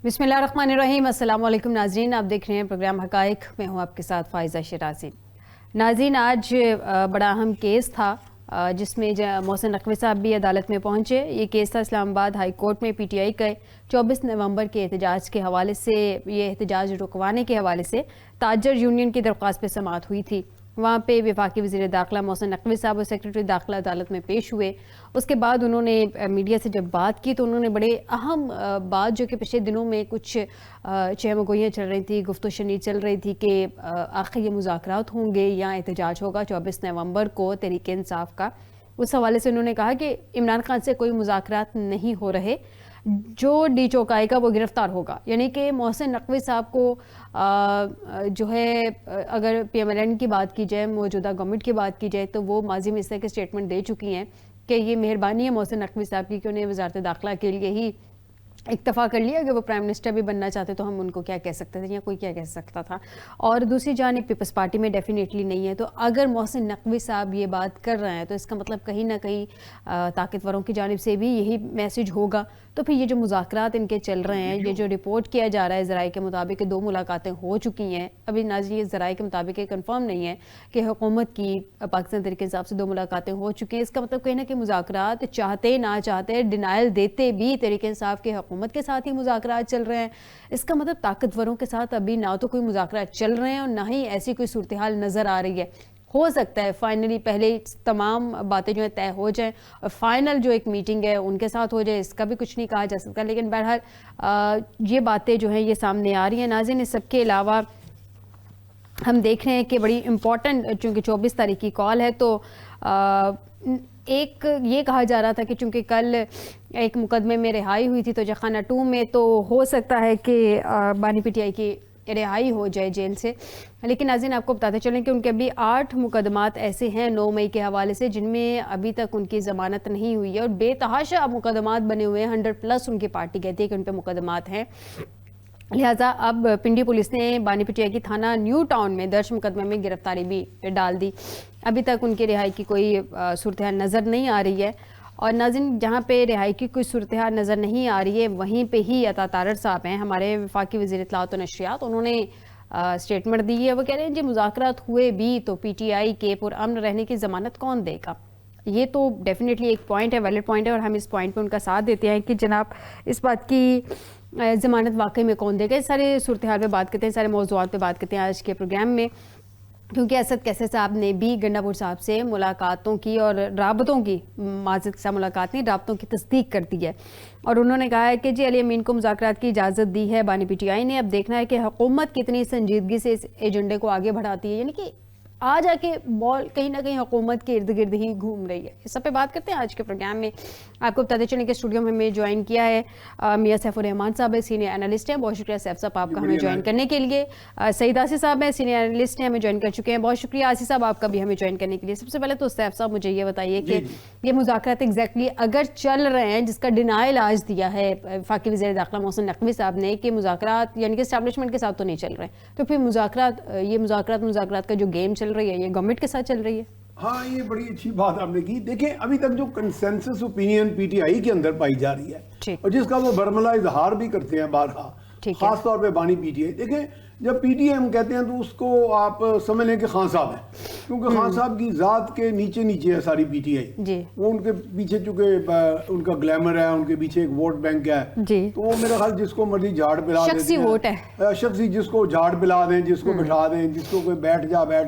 بسم اللہ الرحمن الرحیم۔ السلام علیکم ناظرین، آپ دیکھ رہے ہیں پروگرام حقائق، میں ہوں آپ کے ساتھ فائزہ شیرازی۔ ناظرین، آج بڑا اہم کیس تھا جس میں محسن نقوی صاحب بھی عدالت میں پہنچے۔ یہ کیس تھا اسلام آباد ہائی کورٹ میں پی ٹی آئی کے 24 نومبر کے احتجاج کے حوالے سے، یہ احتجاج رکوانے کے حوالے سے تاجر یونین کی درخواست پہ سماعت ہوئی تھی۔ وہاں پہ وفاقی وزیر داخلہ محسن نقوی صاحب اور سیکرٹری داخلہ عدالت میں پیش ہوئے۔ اس کے بعد انہوں نے میڈیا سے جب بات کی تو انہوں نے بڑے اہم بات جو کہ پچھلے دنوں میں کچھ چہم گوئیاں چل رہی تھی، گفت و شنید چل رہی تھی کہ آخر یہ مذاکرات ہوں گے یا احتجاج ہوگا 24 نومبر کو تحریک انصاف کا۔ اس حوالے سے انہوں نے کہا کہ عمران خان سے کوئی مذاکرات نہیں ہو رہے، جو ڈی چوکائے گا وہ گرفتار ہوگا۔ یعنی کہ محسن نقوی صاحب کو جو ہے اگر پی ایم ایل این کی بات کی جائے، موجودہ گورنمنٹ کی بات کی جائے، تو وہ ماضی میں اس طرح کے اسٹیٹمنٹ دے چکی ہیں کہ یہ مہربانی ہے محسن نقوی صاحب کی کہ انہیں وزارت داخلہ کے لیے ہی اکتفا کر لیا، اگر وہ پرائم منسٹر بھی بننا چاہتے تو ہم ان کو کیا کہہ سکتے تھے یا کوئی کیا کہہ سکتا تھا۔ اور دوسری جانب پیپلز پارٹی میں ڈیفینیٹلی نہیں ہے۔ تو اگر محسن نقوی صاحب یہ بات کر رہے ہیں تو اس کا مطلب کہیں نہ کہیں طاقتوروں کی جانب سے بھی یہی میسج ہوگا۔ تو پھر یہ جو مذاکرات ان کے چل رہے ہیں، یہ جو رپورٹ کیا جا رہا ہے ذرائع کے مطابق کہ 2 ملاقاتیں ہو چکی ہیں، ابھی ناظرین یہ ذرائع کے مطابق یہ کنفرم نہیں ہے کہ حکومت کی پاکستان تحریک انصاف سے 2 ملاقاتیں ہو چکی ہیں۔ اس کا مطلب کہیں نہ کہیں مذاکرات چاہتے نہ چاہتے، ڈینائل دیتے بھی تحریک انصاف کے حکومت کے ساتھ ہی مذاکرات چل رہے ہیں۔ اس کا مطلب طاقتوروں کے ساتھ ابھی نہ تو کوئی مذاکرات چل رہے ہیں اور نہ ہی ایسی کوئی صورتحال نظر آ رہی ہے۔ ہو سکتا ہے فائنلی پہلے تمام باتیں جو ہیں طے ہو جائیں اور فائنل جو ایک میٹنگ ہے ان کے ساتھ ہو جائے، اس کا بھی کچھ نہیں کہا جا سکتا، لیکن بہرحال یہ باتیں جو ہیں یہ سامنے آ رہی ہیں۔ ناظرین، اس سب کے علاوہ ہم دیکھ رہے ہیں کہ بڑی امپورٹنٹ، چونکہ 24 تاریخ کی کال ہے، تو ایک یہ کہا جا رہا تھا کہ چونکہ کل ایک مقدمے میں رہائی ہوئی تھی تو جخانہ 2 میں، تو ہو سکتا ہے کہ بانی پی ٹی آئی کی رہائی ہو جائے جیل سے، لیکن ناظرین آپ کو بتاتے چلیں کہ ان کے ابھی 8 مقدمات ایسے ہیں 9 مئی کے حوالے سے جن میں ابھی تک ان کی ضمانت نہیں ہوئی ہے، اور بے تحاشا مقدمات بنے ہوئے ہیں، 100+ ان کی پارٹی کہتی ہے کہ ان پہ مقدمات ہیں۔ لہٰذا اب پنڈی پولیس نے بانی پی ٹی آئی کی تھانہ نیو ٹاؤن میں درج مقدمے میں گرفتاری بھی ڈال دی۔ ابھی تک ان کی رہائی کی کوئی صورتحال نظر نہیں آ رہی ہے، اور ناظرین جہاں پہ رہائی کی کوئی صورتحال نظر نہیں آ رہی ہے وہیں پہ ہی عطا تارڑ صاحب ہیں، ہمارے وفاقی وزیر اطلاعات و نشریات، انہوں نے اسٹیٹمنٹ دی ہے۔ وہ کہہ رہے ہیں جی مذاکرات ہوئے بھی تو پی ٹی آئی کے پرامن رہنے کی ضمانت کون دے گا؟ یہ تو ڈیفینیٹلی ایک پوائنٹ ہے، ویلڈ پوائنٹ ہے، اور ہم اس پوائنٹ پہ ان کا ساتھ دیتے ہیں کہ جناب اس بات کی ضمانت واقعی میں کون دے گا۔ سارے صورتحال پہ بات کرتے ہیں، سارے موضوعات پہ بات کرتے ہیں آج کے پروگرام میں، کیونکہ اسد کیسر صاحب نے بھی گنڈا پور صاحب سے ملاقاتوں کی اور رابطوں کی، معذرت سے ملاقات نہیں، رابطوں کی تصدیق کر دی ہے، اور انہوں نے کہا ہے کہ جی علی امین کو مذاکرات کی اجازت دی ہے بانی پی ٹی آئی نے، اب دیکھنا ہے کہ حکومت کتنی سنجیدگی سے اس ایجنڈے کو آگے بڑھاتی ہے۔ یعنی کہ آ جا کے بال کہیں نہ کہیں حکومت کے ارد گرد ہی گھوم رہی ہے۔ اس سب پہ بات کرتے ہیں آج کے پروگرام میں۔ آپ کو بتاتے چلیں کہ اسٹوڈیو میں ہمیں جوائن کیا ہے میاں سیف الرحمان صاحب ہے، سینئر اینالسٹ ہیں، بہت شکریہ سیف صاحب آپ کا ہمیں جوائن کرنے کے لیے۔ سعید آصف صاحب ہیں، سینئر اینالسٹ ہیں، ہمیں جوائن کر چکے ہیں، بہت شکریہ آصف صاحب آپ کا بھی ہمیں جوائن کرنے کے لیے۔ سب سے پہلے تو سیف صاحب مجھے یہ بتائیے کہ یہ مذاکرات ایگزیکٹلی اگر چل رہے ہیں، جس کا ڈینائل آج دیا ہے وفاقی وزیر داخلہ محسن نقوی صاحب نے کہ مذاکرات یعنی کہ اسٹیبلشمنٹ کے ساتھ تو نہیں چل رہے، تو پھر مذاکرات کا جو گیم چل رہی ہے یہ گورنمنٹ کے ساتھ چل رہی ہے؟ ہاں، یہ بڑی اچھی بات آپ نے کی۔ دیکھیں ابھی تک جو consensus opinion P T I کے اندر پائی جا رہی ہے اور جس کا وہ برملا اظہار بھی کرتے ہیں بارہا، خاص طور پہ بانی پی ٹی آئی، دیکھیں جب پی ٹی آئی ہم کہتے ہیں تو اس کو آپ سمجھ لیں کہ خان صاحب ہیں، کیونکہ خان صاحب کی ذات کے نیچے ہے ساری پی ٹی آئی، وہ ان کے پیچھے چونکہ ان کا گلیمر ہے، ان کے پیچھے ایک ووٹ بینک ہے، تو وہ میرا خیال جس کو مرضی جھاڑ پلا دیتے ہیں، شخصی ووٹ ہے، شخصی جس کو جھاڑ پلا دیں، جس کو بٹھا دیں، جس کو کوئی بیٹھ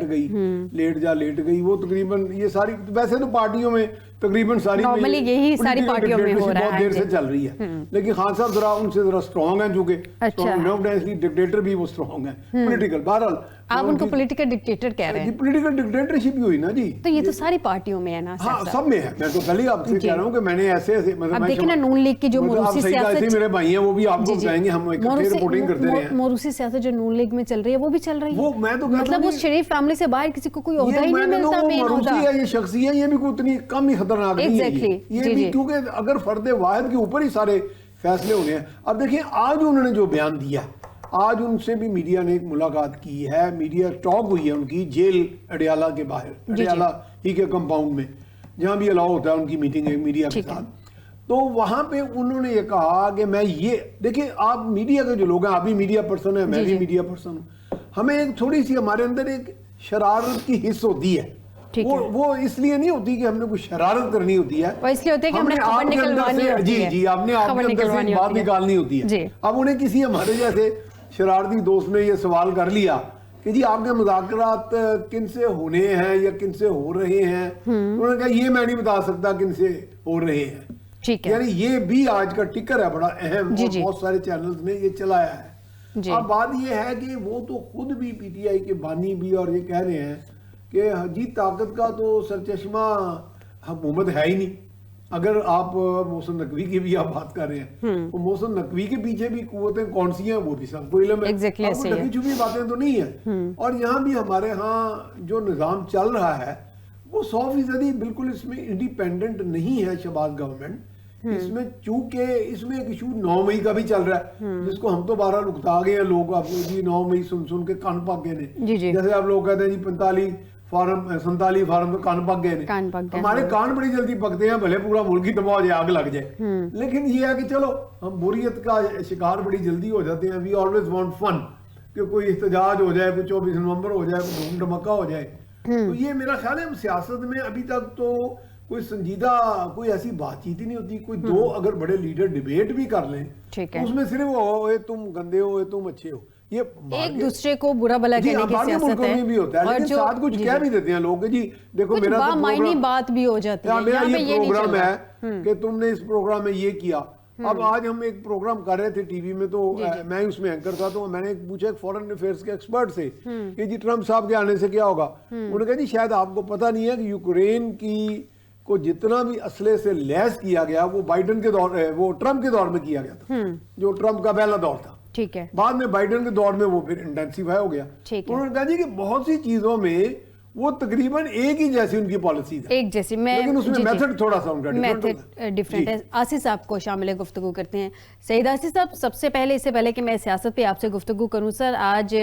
گئی، لیٹ گئی، وہ تقریباً یہ ساری ویسے تو پارٹیوں میں تقریباً ساری یہی ساری پارٹیوں میں ہو رہا ہے، بہت دیر سے چل رہی ہے، لیکن خان صاحب ذرا ان سے ذرا سٹرونگ ہیں، چونکہ ڈکٹیٹر بھی وہ سٹرونگ ہیں پولیٹیکل۔ بہرحال آپ ان کو پولیٹیکل ڈکٹیٹر کہہ رہے ہیں، پولیٹیکل ڈکٹیٹرشپ ہی ہوئی نا جی، تو یہ تو ساری پارٹیوں میں ہے نا، ہاں سب میں ہے۔ میں تو پہلے آپ سے کہہ رہا ہوں کہ میں نے ایسے اب دیکھیں نا نون لیگ کی جو موروثی سیاست، میرے بھائی ہیں وہ بھی آپ کو بتائیں گے، ہم اکٹھے رپورٹنگ کرتے رہے ہیں، موروثی سیاست جو نون لیگ میں چل رہی ہے وہ بھی چل رہی ہے، مطلب اس شریف فیملی سے باہر کسی کو کوئی عہدہ ہی نہیں ملتا، مین عہدہ یہ شخصی ہے، یہ بھی کوئی اتنی کم ہی خطرناک نہیں ہے یہ بھی، کیونکہ اگر فرد واحد کے اوپر ہی سارے فیصلے ہونے ہیں۔ اب دیکھیں آج انہوں نے جو بیان دیا، آج ان سے بھی میڈیا نے ایک ملاقات کی ہے، میڈیا ٹاک ہوئی ہے ان کی جیل اڈیالہ کے باہر، اڈیالہ ہی کے کمپاؤنڈ میں جہاں بھی الاؤ ہوتا ہے ان کی میٹنگ ہے میڈیا کے ساتھ۔ تو وہاں پہ انہوں نے یہ کہا کہ میں یہ دیکھیں آپ میڈیا کے جو لوگ ہیں، آپ بھی میڈیا پرسن ہیں، میں بھی میڈیا پرسن ہوں، ہمیں ایک تھوڑی سی ہمارے اندر ایک شرارت کی حص ہوتی ہے، وہ اس لیے نہیں ہوتی کہ ہم نے کوئی شرارت کرنی ہوتی ہے، وہ اس لیے ہوتا ہے کہ ہم نے آپ کے اندر سے جی آپ نے آپ کے اندر سے بات نکالنی ہوتی ہے. اب انہیں کسی ہمارے جیسے شرارتی دوست نے یہ سوال کر لیا کہ جی آپ کے مذاکرات کن سے ہونے ہیں یا کن سے ہو رہے ہیں، انہوں نے کہا یہ میں نہیں بتا سکتا کن سے ہو رہے ہیں. یعنی یہ بھی آج کا ٹکر ہے بڑا اہم، اور بہت سارے چینلز نے یہ چلایا ہے. اب بات یہ ہے کہ وہ تو خود بھی پی ٹی آئی کے بانی بھی اور یہ کہہ رہے ہیں کہ جی طاقت کا تو سرچشمہ حکومت ہے ہی نہیں. اگر آپ محسن نقوی کی بھی آپ بات کر رہے ہیں تو محسن نقوی کے پیچھے بھی قوتیں کون سی ہیں وہ بھی سب کو علم ہے، ڈھکی چھپی باتیں تو نہیں ہیں. اور یہاں بھی ہمارے ہاں جو نظام چل رہا ہے وہ 100% بالکل اس میں انڈیپینڈنٹ نہیں ہے شہباز گورنمنٹ. اس میں چونکہ اس میں ایک ایشو 9 مئی کا بھی چل رہا ہے جس کو ہم تو بارہ لکتا گئے ہیں لوگ، آپ جی 9 مئی سن کے کان پک گئے نے، جیسے آپ لوگ کہتے ہیں جی 47 فارم تو کان پک گئے نے. ہمارے کان بڑی جلدی پکتے ہیں، بھلے پورا ملک ہی تباہ ہو جائے، آگ لگ جائے، لیکن یہ ہے کہ چلو ہم بوریت کا شکار بڑی جلدی ہو جاتے ہیں. وی آلویز وانٹ فن، کہ کوئی احتجاج ہو جائے، کوئی 24 نومبر ہو جائے، کوئی دھوم دھماکہ ہو جائے. تو یہ میرا خیال ہے سیاست میں ابھی تک تو کوئی سنجیدہ کوئی ایسی بات چیت ہی نہیں ہوتی. کوئی دو اگر بڑے لیڈر ڈیبیٹ بھی کر لیں تو اس میں صرف وہ تم گندے ہو تم اچھے ہو، یہ ایک دوسرے کو برا بھلا کہنے کی سیاست ہے. بھی ہوتا ہے لیکن ساتھ کچھ کہہ بھی دیتے ہیں لوگ کہ جی دیکھو میرا بات بھی ہو جاتی ہے، میرا یہ پروگرام ہے کہ تم نے اس پروگرام میں یہ کیا. اب آج ہم ایک پروگرام کر رہے تھے ٹی وی میں، تو میں اس میں اینکر تھا، تو میں نے پوچھا ایک فورن افیئرس کے ایکسپرٹ سے کہ جی ٹرمپ صاحب کے آنے سے کیا ہوگا. انہوں نے کہا جی شاید آپ کو پتہ نہیں ہے کہ یوکرین کی کو جتنا بھی اسلحے سے لیس کیا گیا وہ بائیڈن کے دور وہ ٹرمپ کے دور میں کیا گیا تھا، جو ٹرمپ کا پہلا دور تھا. ٹھیک ہے، بعد میں بائیڈن کے دور میں وہ پھر انٹینسیفائی ہو گیا. انہوں نے کہا جی کہ بہت سی چیزوں میں وہ تقریباً ایک ہی جیسی ان کی پالیسی ہے، ایک جیسی، لیکن اس میں میتھڈ تھوڑا سا ان کا ڈیفرنٹ ہے. آصف صاحب کو شامل گفتگو کرتے ہیں. سعید آصف صاحب، سب سے پہلے اس سے پہلے کہ میں سیاست پہ آپ سے گفتگو کروں سر، آج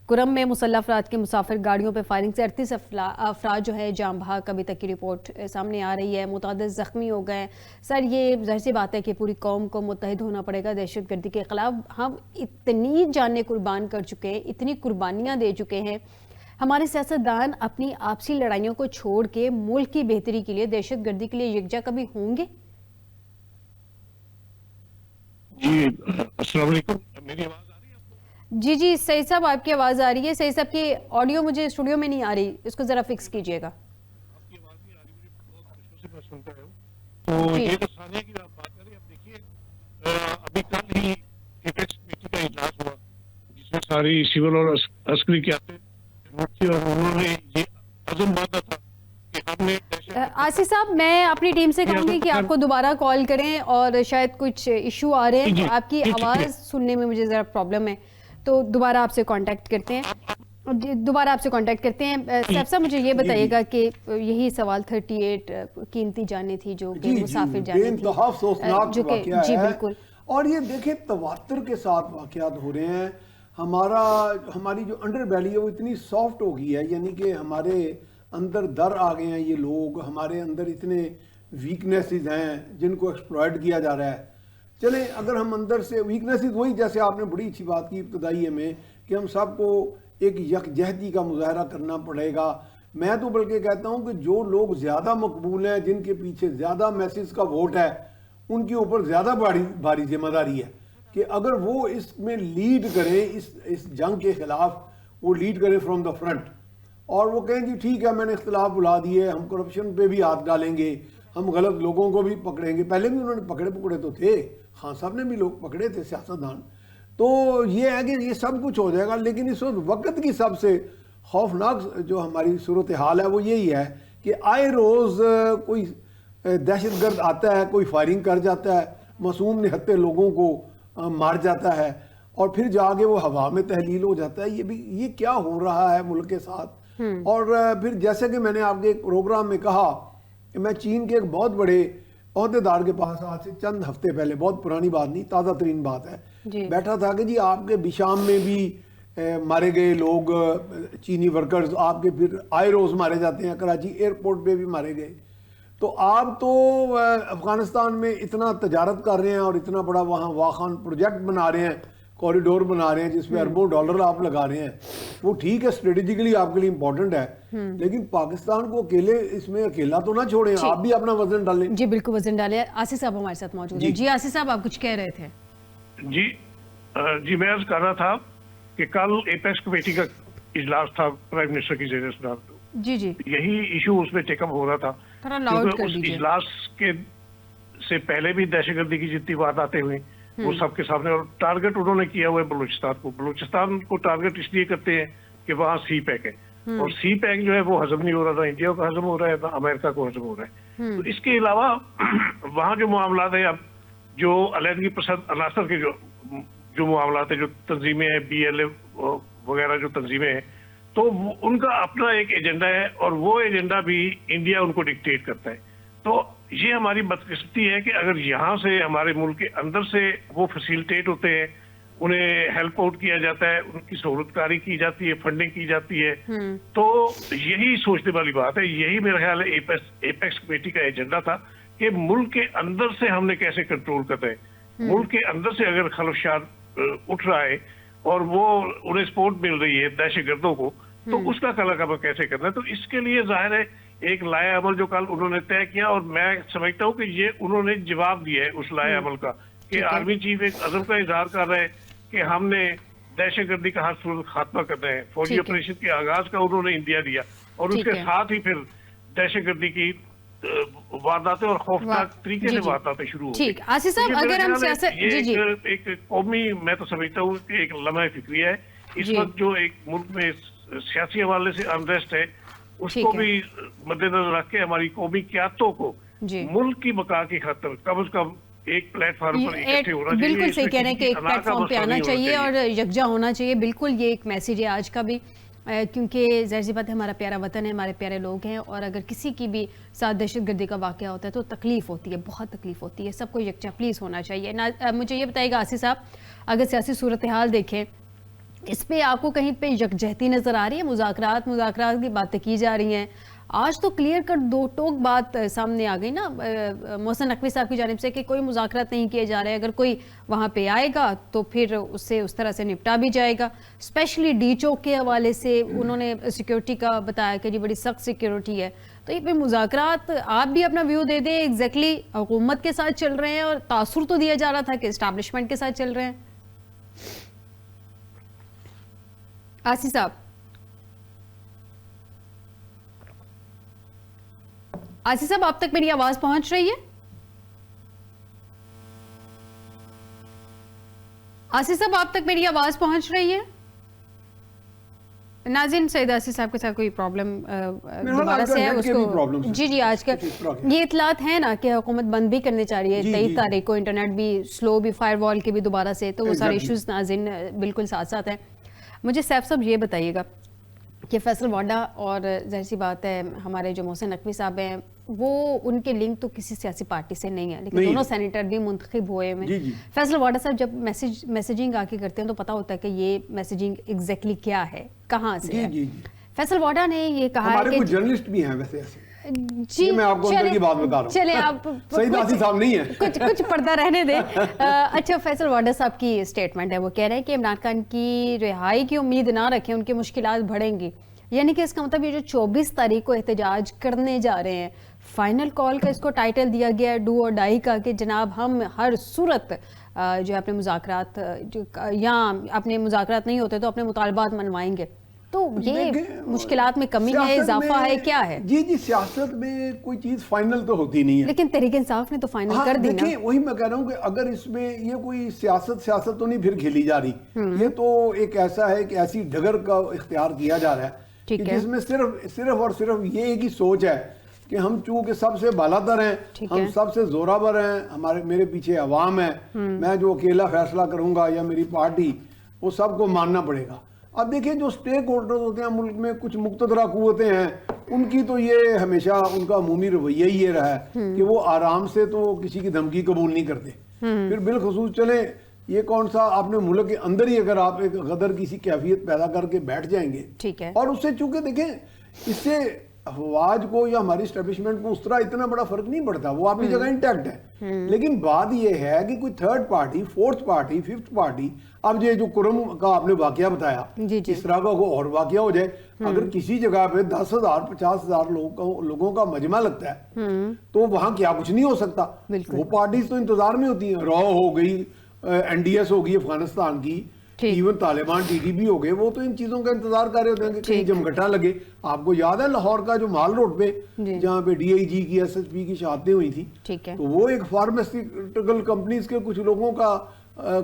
کرم میں مسلح افراد کے مسافر گاڑیوں پہ فائرنگ سے 38 افراد جو ہے جاں بحق، ابھی تک کی رپورٹ سامنے آ رہی ہے، متعدد زخمی ہو گئے. سر یہ ظاہر سی بات ہے کہ پوری قوم کو متحد ہونا پڑے گا دہشت گردی کے خلاف. ہم اتنی جانیں قربان کر چکے ہیں، اتنی قربانیاں دے چکے ہیں، ہمارے سیاستدان اپنی آپسی لڑائیوں کو چھوڑ کے ملک کی بہتری کے لیے، دہشت گردی کے لیے یکجا کبھی ہوں گے؟ جی السلام علیکم، میری آواز آ رہی ہے آپ کو؟ جی جی سعید صاحب آپ کی آواز آ رہی ہے. سعید صاحب کی آڈیو مجھے اسٹوڈیو میں نہیں آ رہی، اس کو ذرا فکس کیجئے گا. آپ کی آواز نہیں آ رہی، مجھے بہت خوشیوں سے میں سنتا ہوں. تو یہ تو ثانیہ کی آپ بات کر رہے ہیں. اب دیکھیے ابھی کل ہی ایپیکس کمیٹی کا اجلاس ہوا جس میں ساری سول اور عسکری قیادتیں تھی، اور انہوں نے یہ عزم باندھا تھا کہ ہم نے آصف صاحب میں اپنی ٹیم سے کہوں گی کہ آپ کو دوبارہ کال کریں، اور شاید کچھ ایشو آ رہے ہیں تو آپ کی آواز سننے میں مجھے ذرا پرابلم ہے، تو دوبارہ آپ سے کانٹیکٹ کرتے ہیں. صاحب صاحب مجھے یہ بتائیے گا کہ یہی سوال 38 قیمتی جانیں تھی جو کہ مسافر جانیں تھی، جو کہ جی بالکل. اور یہ دیکھیں تواتر کے ساتھ واقعات ہو رہے ہیں. ہماری جو انڈر بیلی ہے وہ اتنی سافٹ ہو گئی ہے، یعنی کہ ہمارے اندر در آ گئے ہیں یہ لوگ، ہمارے اندر اتنے ویکنیسز ہیں جن کو ایکسپلائٹ کیا جا رہا ہے. چلیں اگر ہم اندر سے ویکنیسز وہی، جیسے آپ نے بڑی اچھی بات کی ابتدائی میں کہ ہم سب کو ایک یکجہتی کا مظاہرہ کرنا پڑے گا. میں تو بلکہ کہتا ہوں کہ جو لوگ زیادہ مقبول ہیں، جن کے پیچھے زیادہ میسز کا ووٹ ہے، ان کے اوپر زیادہ بھاری ذمہ داری ہے کہ اگر وہ اس میں لیڈ کریں، اس جنگ کے خلاف وہ لیڈ کریں فرام دا فرنٹ، اور وہ کہیں جی ٹھیک ہے میں نے اختلاف بلا دیے، ہم کرپشن پہ بھی ہاتھ ڈالیں گے، ہم غلط لوگوں کو بھی پکڑیں گے. پہلے بھی انہوں نے پکڑے تو تھے، خان صاحب نے بھی لوگ پکڑے تھے سیاستدان. تو یہ ہے کہ یہ سب کچھ ہو جائے گا، لیکن اس وقت کی سب سے خوفناک جو ہماری صورتحال ہے وہ یہی ہے کہ آئے روز کوئی دہشت گرد آتا ہے، کوئی فائرنگ کر جاتا ہے، معصوم نہتے لوگوں کو مار جاتا ہے، اور پھر جا کے وہ ہوا میں تحلیل ہو جاتا ہے. یہ کیا ہو رہا ہے ملک کے ساتھ. اور پھر جیسے کہ میں نے آپ کے ایک پروگرام میں کہا کہ میں چین کے ایک بہت بڑے عہدیدار کے پاس آج سے چند ہفتے پہلے، بہت پرانی بات نہیں، تازہ ترین بات ہے، بیٹھا تھا کہ جی آپ کے بشام میں بھی مارے گئے لوگ چینی ورکرز، آپ کے پھر آئے روز مارے جاتے ہیں، کراچی ایئرپورٹ پہ بھی مارے گئے. تو آپ تو افغانستان میں اتنا تجارت کر رہے ہیں اور اتنا بڑا وہاں واخان پروجیکٹ بنا رہے ہیں, کوریڈور بنا رہے ہیں جس میں اربوں ڈالر آپ لگا رہے ہیں, وہ ٹھیک ہے اسٹریٹجیکلی آپ کے لیے امپورٹنٹ ہے, لیکن پاکستان کو اس میں اکیلا تو نہ چھوڑیں, آپ بھی اپنا وزن ڈالیں. جی بالکل وزن ڈالیں. آصف صاحب ہمارے ساتھ موجود ہیں. جی آصف صاحب آپ کچھ کہہ رہے تھے. جی میں عرض کر رہا تھا کہ کل ایپیکس کمیٹی کا اجلاس تھا پرائم منسٹر کی زیر صدارت. جی یہی ایشو اس میں ٹیک اپ ہو رہا تھا, کیونکہ اس اجلاس کے سے پہلے بھی دہشت گردی کی جتنی وارداتیں ہوئی وہ سب کے سامنے, اور ٹارگٹ انہوں نے کیا ہوا ہے بلوچستان کو ٹارگٹ اس لیے کرتے ہیں کہ وہاں سی پیک ہے, اور سی پیک جو ہے وہ ہضم نہیں ہو رہا تھا, انڈیا کو ہضم ہو رہا ہے نہ امریکہ کو ہضم ہو رہا ہے. تو اس کے علاوہ وہاں جو معاملات ہیں, اب جو علیحدگی پسند عناصر کے جو معاملات ہیں, جو تنظیمیں ہیں بی ایل اے وغیرہ جو تنظیمیں ہیں, تو ان کا اپنا ایک ایجنڈا ہے اور وہ ایجنڈا بھی انڈیا ان کو ڈکٹیٹ کرتا ہے. تو یہ ہماری بدقسمتی ہے کہ اگر یہاں سے ہمارے ملک کے اندر سے وہ فیسیلیٹیٹ ہوتے ہیں, انہیں ہیلپ آؤٹ کیا جاتا ہے, ان کی سہولت کاری کی جاتی ہے, فنڈنگ کی جاتی ہے, تو یہی سوچنے والی بات ہے. یہی میرا خیال ہے ایپیکس کمیٹی کا ایجنڈا تھا کہ ملک کے اندر سے ہم نے کیسے کنٹرول کرنا ہے. ملک کے اندر سے اگر خلفشات اٹھ رہا ہے اور وہ انہیں سپورٹ مل رہی ہے دہشت گردوں کو, تو اس کا کلا کبا کیسے کرنا ہے. تو اس کے لیے ظاہر ہے ایک لائحہ عمل جو کل انہوں نے طے کیا, اور میں سمجھتا ہوں کہ یہ انہوں نے جواب دیا ہے اس لائحہ عمل کا, کہ آرمی چیف ایک عزم کا اظہار کر رہے ہیں کہ ہم نے دہشت گردی کا ہر صورت خاتمہ کرنا ہے. فوجی آپریشن کے آغاز کا انہوں نے اندیا دیا, اور اس کے ساتھ ہی پھر دہشت گردی کی وارداتیں اور خوفناک طریقے سے وارداتیں شروع ہو گئی. آصف صاحب اگر ہم سیاست ایک قومی, میں تو سمجھتا ہوں کہ ایک لمحہ فکری ہے اس وقت جو ایک ملک میں سیاسی حوالے سے انریسٹ ہے, اس کو بھی مد نظر رکھ کے ہماری قومی قیادتوں کو ملک کی بقا کی خاطر کم از کم ایک پلیٹ فارم پر اکٹھے ہونا چاہیے. بالکل صحیح کہہ رہے ہیں کہ ایک پلیٹ فارم پہ آنا چاہیے اور یکجا ہونا چاہیے. بالکل یہ ایک میسیج ہے آج کا بھی, کیونکہ ظاہر سی بات ہے ہمارا پیارا وطن ہے, ہمارے پیارے لوگ ہیں, اور اگر کسی کی بھی ساتھ دہشت گردی کا واقعہ ہوتا ہے تو تکلیف ہوتی ہے, بہت تکلیف ہوتی ہے. سب کو یکجا پلیز ہونا چاہیے. مجھے یہ بتائیے گا آصف صاحب, اگر سیاسی صورتحال دیکھیں اس پہ آپ کو کہیں پہ یکجہتی نظر آ رہی ہے؟ مذاکرات کی باتیں کی جا رہی ہیں. آج تو کلیئر کٹ دو ٹوک بات سامنے آ گئی نا محسن نقوی صاحب کی جانب سے کہ کوئی مذاکرات نہیں کیے جا رہے. اگر کوئی وہاں پہ آئے گا تو پھر اس سے اس طرح سے نپٹا بھی جائے گا. اسپیشلی ڈی چوک کے حوالے سے انہوں نے سیکیورٹی کا بتایا کہ جی بڑی سخت سیکیورٹی ہے. تو یہ پہ مذاکرات, آپ بھی اپنا ویو دے دیں, ایگزیکٹلی حکومت کے ساتھ چل رہے ہیں اور تاثر تو دیا جا رہا تھا کہ اسٹیبلشمنٹ کے ساتھ چل رہے ہیں. آصف صاحب, آصف صاحب آپ تک میری آواز پہنچ رہی ہے؟ آصف صاحب آپ تک میری آواز پہنچ رہی ہے؟ ناظرین, سعید آصف صاحب کے ساتھ کوئی پرابلم دوبارہ سے ہے اس کو. جی آج کل یہ اطلاعات ہیں نا کہ حکومت بند بھی کرنے چاہ رہی ہے 23 تاریخ کو, انٹرنیٹ بھی سلو, بھی فائر وال کے بھی دوبارہ سے, تو وہ سارے ایشوز ناظرین بالکل ساتھ ساتھ ہیں. مجھے سیف صاحب یہ بتائیے گا کہ فیصل واڈا اور ظاہر سی بات ہے ہمارے جو محسن نقوی صاحب ہیں وہ ان کے لنک تو کسی سیاسی پارٹی سے نہیں ہے, لیکن دونوں سینیٹر بھی منتخب ہوئے ہیں. فیصل واڈا صاحب جب میسیجنگ آ کے کرتے ہیں تو پتا ہوتا ہے کہ یہ میسیجنگ ایگزیکٹلی کیا ہے, کہاں سے ہے. فیصل واڈا نے یہ کہا ہے کہ جرنلسٹ بھی ہیں ویسے ایسے. جی میں آپ کو اندر کی بات بتا رہا ہوں, چلیں آپ سعید آصف صاحب نہیں ہیں, کچھ پردہ رہنے دیں. اچھا, فیصل واڈا صاحب کی اسٹیٹمنٹ ہے, وہ کہہ رہے ہیں کہ عمران خان کی رہائی کی امید نہ رکھیں, ان کی مشکلات بڑھیں گی. یعنی کہ اس کا مطلب یہ جو 24 تاریخ کو احتجاج کرنے جا رہے ہیں, فائنل کال کا اس کو ٹائٹل دیا گیا ہے ڈو اور ڈائی کا, کہ جناب ہم ہر صورت جو اپنے مذاکرات یا اپنے مذاکرات نہیں ہوتے تو اپنے مطالبات منوائیں گے. تو یہ مشکلات میں کمی ہے, اضافہ ہے, کیا ہے؟ جی سیاست میں کوئی چیز فائنل تو ہوتی نہیں ہے, لیکن تحریک انصاف نے تو فائنل کر دی نا. وہی میں کہہ رہا ہوں کہ اگر اس میں یہ کوئی سیاست تو نہیں پھر کھیلی جا رہی, یہ تو ایک ایسا ہے کہ ایسی ڈگر کا اختیار کیا جا رہا ہے جس میں صرف اور صرف یہ ایک ہی سوچ ہے کہ ہم چونکہ سب سے بالاتر ہیں, ہم سب سے زورآور ہیں, میرے پیچھے عوام ہے, میں جو اکیلا فیصلہ کروں گا یا میری پارٹی, وہ سب کو ماننا پڑے گا. اب دیکھیں جو سٹیک ہولڈر ہوتے ہیں ملک میں, کچھ مقتدرہ قوتیں ہیں, ان کی تو یہ ہمیشہ ان کا عمومی رویہ ہی یہ رہا ہے کہ وہ آرام سے تو کسی کی دھمکی قبول نہیں کرتے. پھر بالخصوص چلیں یہ کون سا اپنے ملک کے اندر ہی اگر آپ ایک غدر کسی کیفیت پیدا کر کے بیٹھ جائیں گے, اور اس سے چونکہ دیکھیں اس سے افواج کو یا ہماری اسٹیبلشمنٹ کو اس طرح اتنا بڑا فرق نہیں پڑتا, وہ اپنی جگہ انٹیکٹ ہے. لیکن بات یہ ہے کہ کوئی third party, fourth party, fifth party, اب یہ جو کرم کا آپ نے واقعہ بتایا, اس طرح کا کوئی اور واقعہ ہو جائے, اگر کسی جگہ پہ 10,000 50,000 لوگوں کا مجمع لگتا ہے تو وہاں کیا کچھ نہیں ہو سکتا. وہ پارٹیز تو انتظار میں ہوتی ہیں, رو ہو گئی, NDS ہو گئی افغانستان کی, ایون طالبان TTP ہو گئے, وہ تو ان چیزوں کا انتظار کر رہے ہوتے ہیں کہ کہیں جمگٹا لگے. آپ کو یاد ہے لاہور کا جو مال روڈ پہ جہاں پہ DIG کی SHP کی شہادتیں ہوئی تھی, تو وہ ایک فارماسیوٹیکل کمپنیز کے کچھ لوگوں کا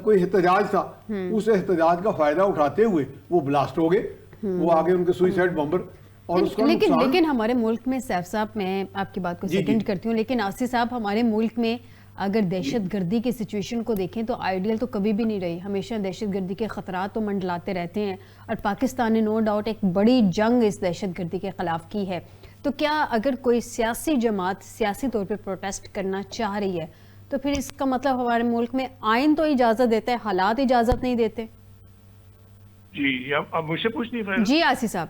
کوئی احتجاج تھا, اس احتجاج کا فائدہ اٹھاتے ہوئے وہ بلاسٹ ہو گئے, وہ آگے ان کے سوئسائڈ بمبر. اور اس کا لیکن ہمارے ملک میں سیف صاحب, میں آپ کی بات کو سیکنڈ کرتی ہوں, لیکن آصف صاحب ہمارے ملک میں اگر دہشت گردی کی سچویشن کو دیکھیں تو آئیڈیل تو کبھی بھی نہیں رہی, ہمیشہ دہشت گردی کے خطرات تو منڈلاتے رہتے ہیں, اور پاکستان نے نو ڈاؤٹ ایک بڑی جنگ اس دہشت گردی کے خلاف کی ہے. تو کیا اگر کوئی سیاسی جماعت سیاسی طور پہ پروٹیسٹ کرنا چاہ رہی ہے تو پھر اس کا مطلب ہمارے ملک میں آئین تو اجازت دیتا ہے, حالات اجازت نہیں دیتے؟ جی اب مجھ سے پوچھنی ہے. جی آصف صاحب.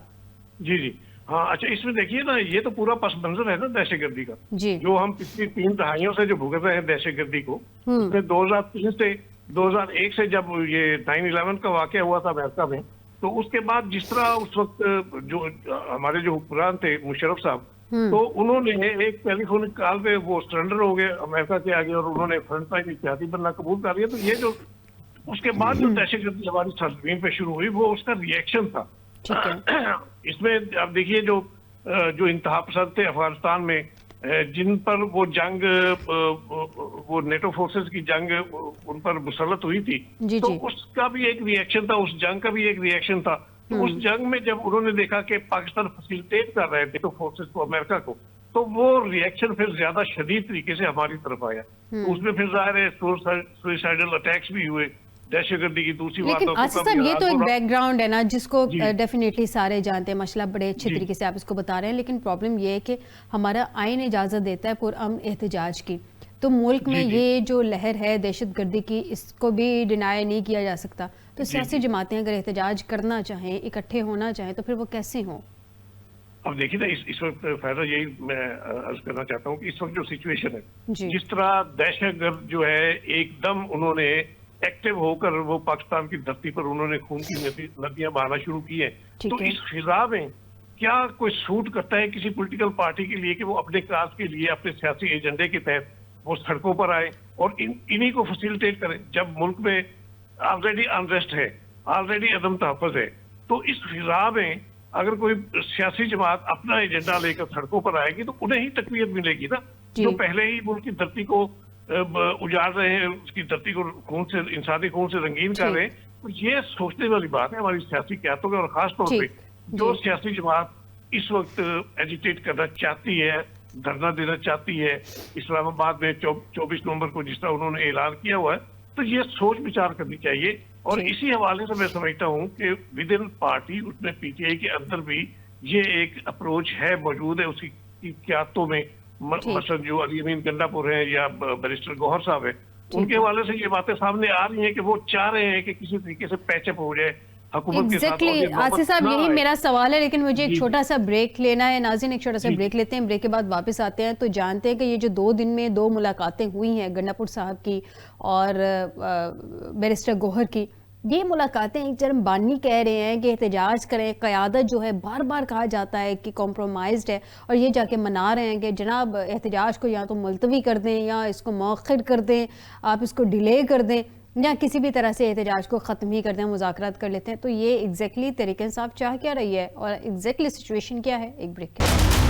جی ہاں, اچھا اس میں دیکھیے نا, یہ تو پورا پس منظر ہے نا دہشت گردی کا, جو ہم پچھلی 3 دہائیوں سے جو بھگت رہے ہیں دہشت گردی کو. اس میں 2003 سے 2001 سے جب یہ 9/11 کا واقعہ ہوا تھا امریکہ میں, تو اس کے بعد جس طرح اس وقت جو ہمارے جو حکمران تھے مشرف صاحب, تو انہوں نے ایک ٹیلی فونک کال پہ وہ سرنڈر ہو گئے امریکہ کے آگے, اور انہوں نے فرنٹ لائن اتحادی بننا قبول کر لیا. تو یہ جو اس کے بعد جو دہشت گردی ہماری سرزمین پہ شروع ہوئی, وہ اس کا ریئیکشن تھا. اس میں آپ دیکھیے جو انتہا پسند تھے افغانستان میں, جن پر وہ جنگ, وہ نیٹو فورسز کی جنگ ان پر مسلط ہوئی تھی, تو اس کا بھی ایک ریئیکشن تھا, اس جنگ کا بھی ایک ریئیکشن تھا. تو اس جنگ میں جب انہوں نے دیکھا کہ پاکستان فیسیلیٹیٹ کر رہے تھے نیٹو فورسز کو, امریکہ کو, تو وہ ریئیکشن پھر زیادہ شدید طریقے سے ہماری طرف آیا. اس میں پھر ظاہر ہے سوئسائڈل اٹیکس بھی ہوئے, دہشت گردی کی دوسری بات. لیکن آصف صاحب یہ تو ایک بیک گراؤنڈ ہے نا, جس کو ڈیفینیٹلی سارے جانتے ہیں, مسئلہ بڑے اچھے طریقے سے آپ اس کو بتا رہے ہیں. لیکن پرابلم یہ ہے کہ ہمارا آئین اجازت دیتا ہے پرامن احتجاج کی, تو ملک میں یہ جو لہر ہے دہشت گردی کی, اس کو بھی ڈینائی نہیں کیا جا سکتا. تو سیاسی جماعتیں اگر احتجاج کرنا چاہیں, اکٹھے ہونا چاہیں, تو پھر وہ کیسے ہوں؟ اب دیکھیے نا, اس وقت فائدہ یہی میں عرض کرنا چاہتا ہوں کہ اس وقت جو سچویشن ہے, جس طرح دہشت گرد جو ہے ایک دم انہوں نے ایکٹیو ہو کر وہ پاکستان کی دھرتی پر انہوں نے خون کی ندیاں بہانا شروع کی ہیں, تو اس فضا میں کیا کوئی سوٹ کرتا ہے کسی پولیٹیکل پارٹی کے لیے کہ وہ اپنے کاز کے لیے اپنے سیاسی ایجنڈے کے تحت وہ سڑکوں پر آئے اور انہی کو فیسیلیٹیٹ کریں, جب ملک میں آلریڈی انریسٹ ہے, آلریڈی عدم تحفظ ہے. تو اس فضا میں اگر کوئی سیاسی جماعت اپنا ایجنڈا لے کر سڑکوں پر آئے گی تو انہیں ہی تقویت ملے گی نا, جو پہلے ہی ملک کی دھرتی کو اجاڑ رہے ہیں, اس کی دھرتی کو خون سے, انسانی خون سے رنگین کر رہے ہیں. تو یہ سوچنے والی بات ہے ہماری سیاسی قیادتوں کے, اور خاص طور پہ جو سیاسی جماعت اس وقت ایجیٹیٹ کرنا چاہتی ہے, دھرنا دینا چاہتی ہے اسلام آباد میں 24 نومبر کو جس طرح انہوں نے اعلان کیا ہوا ہے, تو یہ سوچ بچار کرنی چاہیے. اور اسی حوالے سے میں سمجھتا ہوں کہ ود ان پارٹی, اس میں PTI کے اندر بھی یہ ایک اپروچ ہے, موجود ہے اس کی قیادتوں میں. مثلا جو علی امین گنڈا پور ہیں یا بیرسٹر گوہر صاحب ہیں, ان کے حوالے سے یہ باتیں سامنے آ رہی ہیں کہ وہ چاہ رہے ہیں کہ کسی طریقے سے پیچ اپ ہو جائے حکومت کے ساتھ. آصف صاحب یہی میرا سوال ہے, لیکن مجھے ایک چھوٹا سا بریک لینا ہے. ناظرین ایک چھوٹا سا بریک لیتے ہیں, بریک کے بعد واپس آتے ہیں. تو جانتے ہیں کہ یہ جو 2 دن میں 2 ملاقاتیں ہوئی ہیں گنڈا پور صاحب کی اور بیرسٹر گوہر کی, یہ ملاقاتیں ایک جرم بانی کہہ رہے ہیں کہ احتجاج کریں, قیادت جو ہے بار بار کہا جاتا ہے کہ کمپرومائزڈ ہے, اور یہ جا کے منا رہے ہیں کہ جناب احتجاج کو یا تو ملتوی کر دیں یا اس کو مؤخر کر دیں, آپ اس کو ڈیلے کر دیں, یا کسی بھی طرح سے احتجاج کو ختم ہی کر دیں, مذاکرات کر لیتے ہیں. تو یہ ایگزیکٹلی تحریک انصاف چاہ کیا رہی ہے اور ایگزیکٹلی سچویشن کیا ہے؟ ایک بریک کے